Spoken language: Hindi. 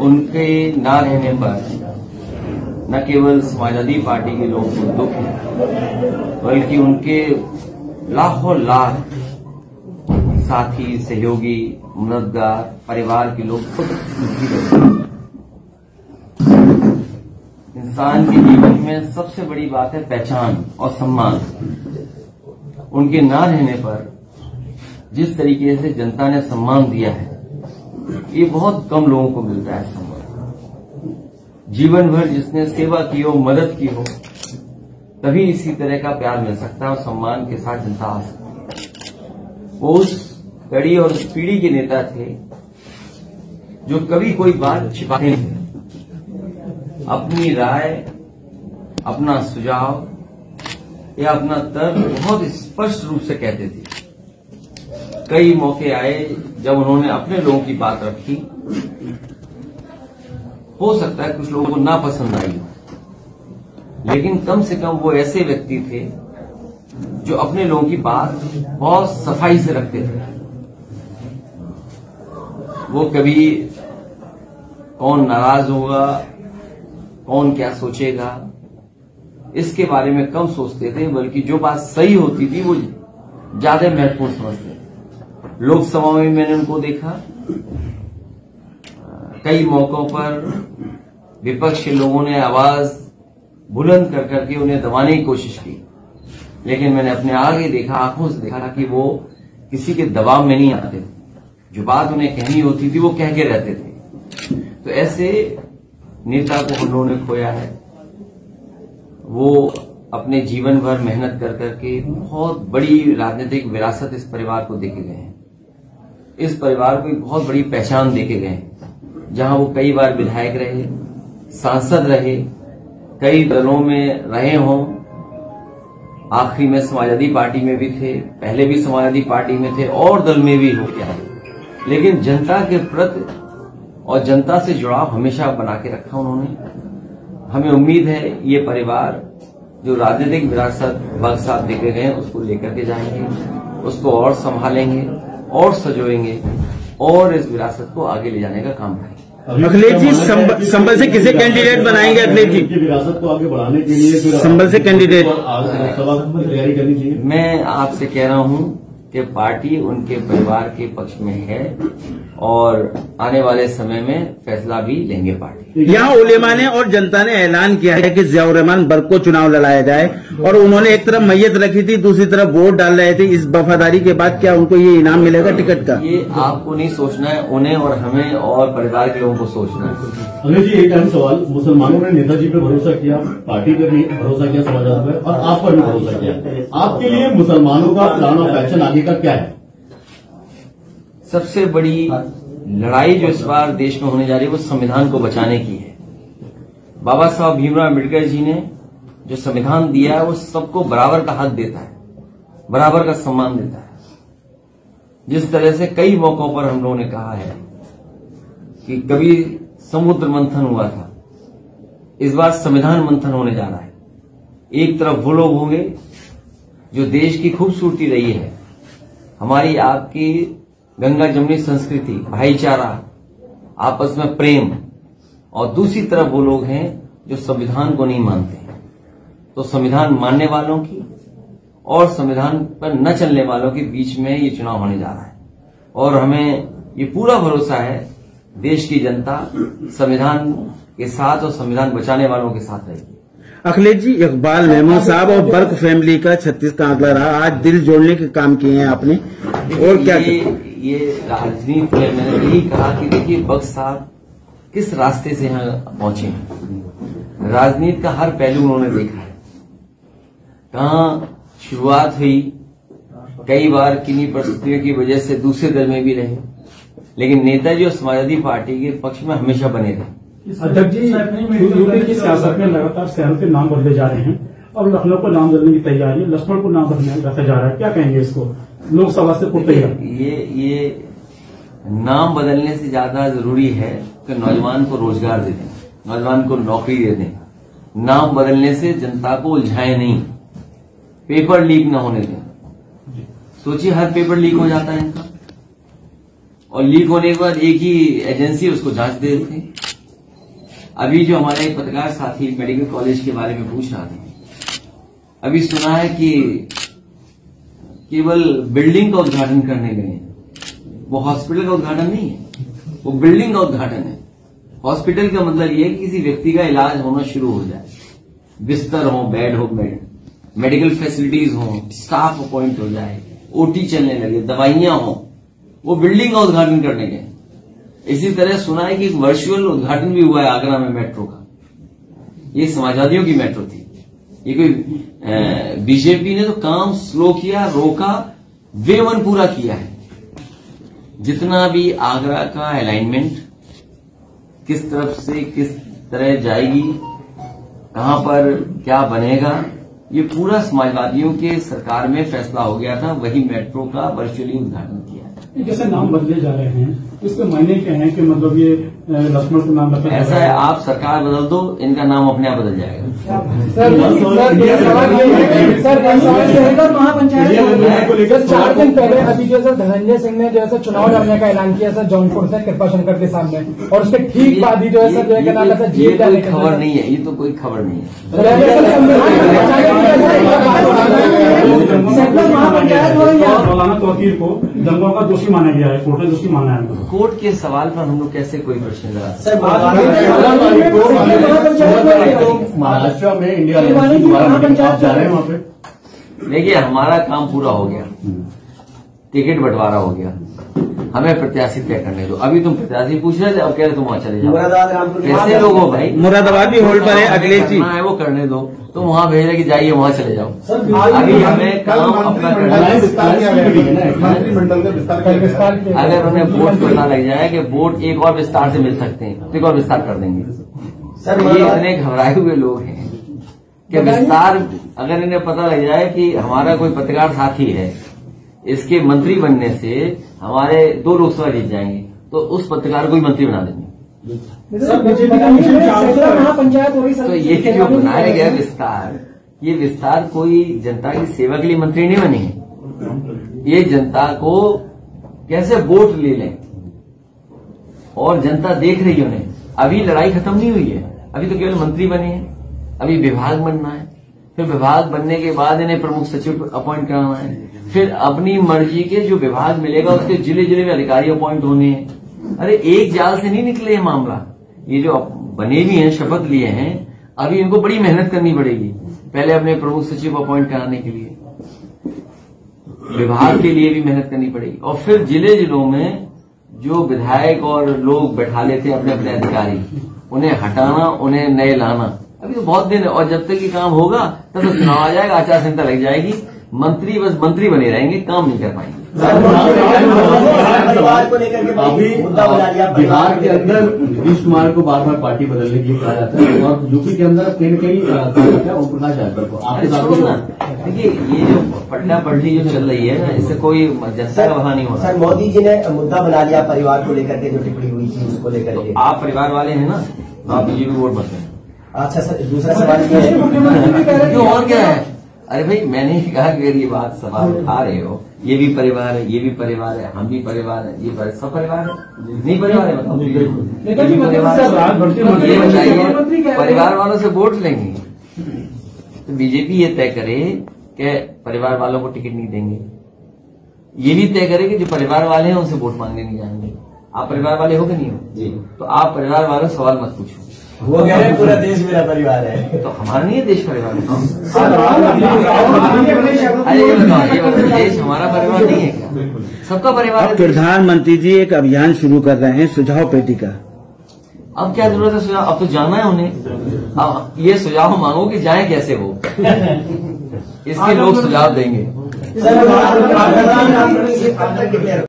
उनके ना रहने पर न केवल समाजवादी पार्टी के लोगों को दुख है, बल्कि उनके लाखों लाख साथी, सहयोगी, मददगार, परिवार के लोग खुद दुखी रहते हैं। इंसान के जीवन में सबसे बड़ी बात है पहचान और सम्मान। उनके ना रहने पर जिस तरीके से जनता ने सम्मान दिया है, ये बहुत कम लोगों को मिलता है सम्मान। जीवन भर जिसने सेवा की हो, मदद की हो, तभी इसी तरह का प्यार मिल सकता है और सम्मान के साथ जनता आ सकती है। वो उस कड़ी और उस पीढ़ी के नेता थे जो कभी कोई बात छिपाते नहीं थे। अपनी राय, अपना सुझाव या अपना तर्क बहुत स्पष्ट रूप से कहते थे। कई मौके आए जब उन्होंने अपने लोगों की बात रखी, हो सकता है कुछ लोगों को ना पसंद आई हो, लेकिन कम से कम वो ऐसे व्यक्ति थे जो अपने लोगों की बात बहुत सफाई से रखते थे। वो कभी कौन नाराज होगा, कौन क्या सोचेगा, इसके बारे में कम सोचते थे, बल्कि जो बात सही होती थी वो ज्यादा महत्वपूर्ण समझते थे। लोकसभा में मैंने उनको देखा, कई मौकों पर विपक्ष के लोगों ने आवाज बुलंद कर करके उन्हें दबाने की कोशिश की, लेकिन मैंने अपने आगे देखा, आंखों से देखा कि वो किसी के दबाव में नहीं आते थे। जो बात उन्हें कहनी होती थी वो कह के रहते थे। तो ऐसे नेता को हम लोगों ने खोया है। वो अपने जीवन भर मेहनत कर करके बहुत बड़ी राजनीतिक विरासत इस परिवार को देके गए हैं। इस परिवार को एक बहुत बड़ी पहचान देके गए हैं। जहां वो कई बार विधायक रहे, सांसद रहे, कई दलों में रहे हों, आखिरी में समाजवादी पार्टी में भी थे, पहले भी समाजवादी पार्टी में थे और दल में भी हो गया, लेकिन जनता के प्रति और जनता से जुड़ाव हमेशा बना के रखा उन्होंने। हमें उम्मीद है ये परिवार जो राजनीतिक विरासत बाग साहब देके गए उसको लेकर के जाएंगे, उसको और संभालेंगे और सजोएंगे और इस विरासत को आगे ले जाने का काम करेंगे। अखिलेश जी, संभल से किसे कैंडिडेट बनाएंगे? अखिलेश जी, विरासत को आगे बढ़ाने के लिए संभल से कैंडिडेट सभा की तैयारी करनी चाहिए। मैं आपसे कह रहा हूं कि पार्टी उनके परिवार के पक्ष में है और आने वाले समय में फैसला भी लेंगे पार्टी। यहाँ उलेमा ने और जनता ने ऐलान किया है कि जियाउर रहमान बर्क को चुनाव लड़ाया जाए, और उन्होंने एक तरफ मैयत रखी थी, दूसरी तरफ वोट डाल रहे थे। इस वफादारी के बाद क्या उनको ये इनाम मिलेगा टिकट का? ये आपको नहीं सोचना है, उन्हें और हमें और परिवार के लोगों को सोचना है। अनिल जी, एक अहम सवाल, मुसलमानों ने नेताजी पे भरोसा किया, पार्टी पे भी भरोसा किया, समाजवाद पे, और आप पर भी भरोसा किया। आपके लिए मुसलमानों का प्लान ऑफ एक्शन आगे का क्या है? सबसे बड़ी लड़ाई जो इस बार देश में होने जा रही है वो संविधान को बचाने की है। बाबा साहब भीमराव अम्बेडकर जी ने जो संविधान दिया है वो सबको बराबर का हक देता है, बराबर का सम्मान देता है। जिस तरह से कई मौकों पर हम लोगों ने कहा है कि कभी समुद्र मंथन हुआ था, इस बार संविधान मंथन होने जा रहा है। एक तरफ वो लोग होंगे जो देश की खूबसूरती रही है, हमारी आपकी गंगा जमुनी संस्कृति, भाईचारा, आपस में प्रेम, और दूसरी तरफ वो लोग हैं जो संविधान को नहीं मानते हैं। तो संविधान मानने वालों की और संविधान पर न चलने वालों के बीच में ये चुनाव होने जा रहा है, और हमें ये पूरा भरोसा है देश की जनता संविधान के साथ और संविधान बचाने वालों के साथ रहेगी। अखिलेश जी, इकबाल मेमन साहब और बर्क फैमिली का 36 का आंकड़ा रहा, आज दिल जोड़ने के काम किए हैं आपने, और क्या ये राजनीति है। मैंने यही कहा कि देखिए बख्श साहब किस रास्ते से यहाँ पहुंचे हैं। राजनीति का हर पहलू उन्होंने देखा है, कहाँ शुरुआत हुई, कई बार किन्हीं परिस्थितियों की वजह से दूसरे दल में भी रहे, लेकिन नेताजी और समाजवादी पार्टी के पक्ष में हमेशा बने रहे। अध्यक्ष जी, यूपी की सियासत में लगातार शहर के नाम बदले जा रहे हैं और लखनऊ को नाम बदलने की तैयारी है, लखनऊ को नाम बदलने रखा जा रहा है, क्या कहेंगे इसको? लोकसभा से ये नाम बदलने से ज्यादा जरूरी है कि नौजवान को रोजगार दे दें, नौजवान को नौकरी दे दें। नाम बदलने से जनता को उलझाए नहीं, पेपर लीक न होने दें। सोचिए हर पेपर लीक हो जाता है इनका, और लीक होने के बाद एक ही एजेंसी उसको जांच दे देती। अभी जो हमारा एक पत्रकार साथी मेडिकल कॉलेज के बारे में पूछ रहा था, अभी सुना है कि केवल बिल्डिंग का उद्घाटन करने गए हैं, वो हॉस्पिटल का उद्घाटन नहीं है, वो बिल्डिंग का उद्घाटन है। हॉस्पिटल का मतलब ये है कि किसी व्यक्ति का इलाज होना शुरू हो जाए, बिस्तर हो, बेड हो, मेडिकल फैसिलिटीज हो, स्टाफ अपॉइंट हो जाए, ओटी चलने लगे, दवाइयां हो, वो बिल्डिंग का उद्घाटन करने गए। इसी तरह सुना है कि एक वर्चुअल उद्घाटन भी हुआ है आगरा में मेट्रो का। ये समाजवादियों की मेट्रो थी, ये कोई बीजेपी ने तो काम स्लो किया, रोका, वे वन पूरा किया है। जितना भी आगरा का अलाइनमेंट किस तरफ से किस तरह जाएगी, कहां पर क्या बनेगा, ये पूरा समाजवादियों के सरकार में फैसला हो गया था, वही मेट्रो का वर्चुअली उद्घाटन किया। जैसे नाम बदले जा रहे हैं, इसके मायने क्या है कि मतलब ये लक्ष्मण को नाम रखा ऐसा है, आप सरकार बदल दो, इनका नाम अपने आप बदल जाएगा। सर महापंचायत 4 दिन पहले अभी जो सर धनंजय सिंह ने जो है चुनाव लड़ने का ऐलान किया सर जौनपुर से कृपाशंकर के सामने, और उसके ठीक बाद ही जो है सर जो है ये कोई खबर नहीं है, ये तो कोई खबर नहीं है। मौलाना तौकीर को दंगों का दोषी माना गया है, कोर्ट ने दोषी माना है। कोर्ट के सवाल पर हम लोग कैसे कोई प्रश्न लगा सकते? महाराष्ट्र में इंडिया आप जा रहे हैं वहां पे? देखिए, हमारा काम पूरा हो गया, टिकट बंटवारा हो गया, हमें प्रत्याशी तय करने दो। अभी तुम प्रत्याशी पूछ रहे थे, अब कह रहे तुम वहां चले जाओ। कैसे लोग हो भाई? मुरादाबाद भी होल्ड पर है, अगले जी है वो करने दो, तुम वहां भेज रहे कि जाइए वहां चले जाओ। अभी हमें काम अपना करना है। अगर उन्हें वोट पता लग जाए कि वोट एक और विस्तार से मिल सकते हैं, तो एक और विस्तार कर देंगे। ये इतने घबराए हुए लोग हैं कि विस्तार, अगर इन्हें पता लग जाए कि हमारा कोई पत्रकार साथी है, इसके मंत्री बनने से हमारे 2 लोकसभा जीत जाएंगे, तो उस पत्रकार को ही मंत्री बना देंगे। तो ये जो बनाया गया विस्तार, ये विस्तार कोई जनता की सेवा के लिए मंत्री नहीं बने हैं। ये जनता को कैसे वोट ले लें, और जनता देख रही है उन्हें। अभी लड़ाई खत्म नहीं हुई है, अभी तो केवल मंत्री बने हैं, अभी विभाग बनना है, फिर विभाग बनने के बाद इन्हें प्रमुख सचिव अपॉइंट कराना है, फिर अपनी मर्जी के जो विभाग मिलेगा उसके जिले जिले में अधिकारी अपॉइंट होने हैं। अरे एक जाल से नहीं निकले ये मामला, ये जो बने भी हैं, शपथ लिए हैं, अभी इनको बड़ी मेहनत करनी पड़ेगी। पहले अपने प्रमुख सचिव अपॉइंट कराने के लिए, विभाग के लिए भी मेहनत करनी पड़ेगी, और फिर जिले जिलों में जो विधायक और लोग बैठा लेते हैं अपने अपने अधिकारी, उन्हें हटाना, उन्हें नए लाना। अभी तो बहुत दिन है, और जब तक ये काम होगा तब तो चुनाव आ जाएगा, आचार संहिता लग जाएगी, मंत्री बस मंत्री बने रहेंगे, काम नहीं कर पाएंगे। अभी बिहार के अंदर नीतीश कुमार को बार बार पार्टी बदलने के लिए कहा जाता है, और यूपी के अंदर कहीं न कहीं ओम प्रकाश यादव को आपके साथ। देखिए, ये जो पलटा पलटी जो चल रही है ना, इससे कोई जनता का भला नहीं हो रहा। सर, मोदी जी ने मुद्दा बना लिया परिवार को लेकर के, जो टिप्पणी हुई थी उसको लेकर के। आप परिवार वाले हैं ना, आप बीजेपी वोट मत दें। अच्छा सर, दूसरा सवाल ये है क्यों, और क्या है? अरे भाई, मैंने ही कहा कि अगर ये बात सवाल उठा रहे हो, ये भी परिवार है, ये भी परिवार है, हम भी परिवार है, ये सब परिवार है, नहीं परिवार है बताओ? ये बताइए, परिवार वालों से वोट लेंगे तो बीजेपी ये तय करे कि परिवार वालों को टिकट नहीं देंगे, ये भी तय करे कि जो परिवार वाले हैं उनसे वोट मांगने नहीं जाएंगे। आप परिवार वाले हो कि नहीं हो? जी। तो आप परिवार वालों से सवाल मत पूछो। वो कह रहे पूरा देश मेरा परिवार है, तो हमारा नहीं है देश परिवार। अरे ये बताओ, देश हमारा परिवार नहीं है क्या? सबका परिवार है। प्रधानमंत्री जी एक अभियान शुरू कर रहे हैं सुझाव पेटी का। अब क्या जरूरत है सुझाव? अब तो जाना है उन्हें, अब ये सुझाव मांगो कि जाए कैसे वो, इसके लोग सुझाव देंगे। सर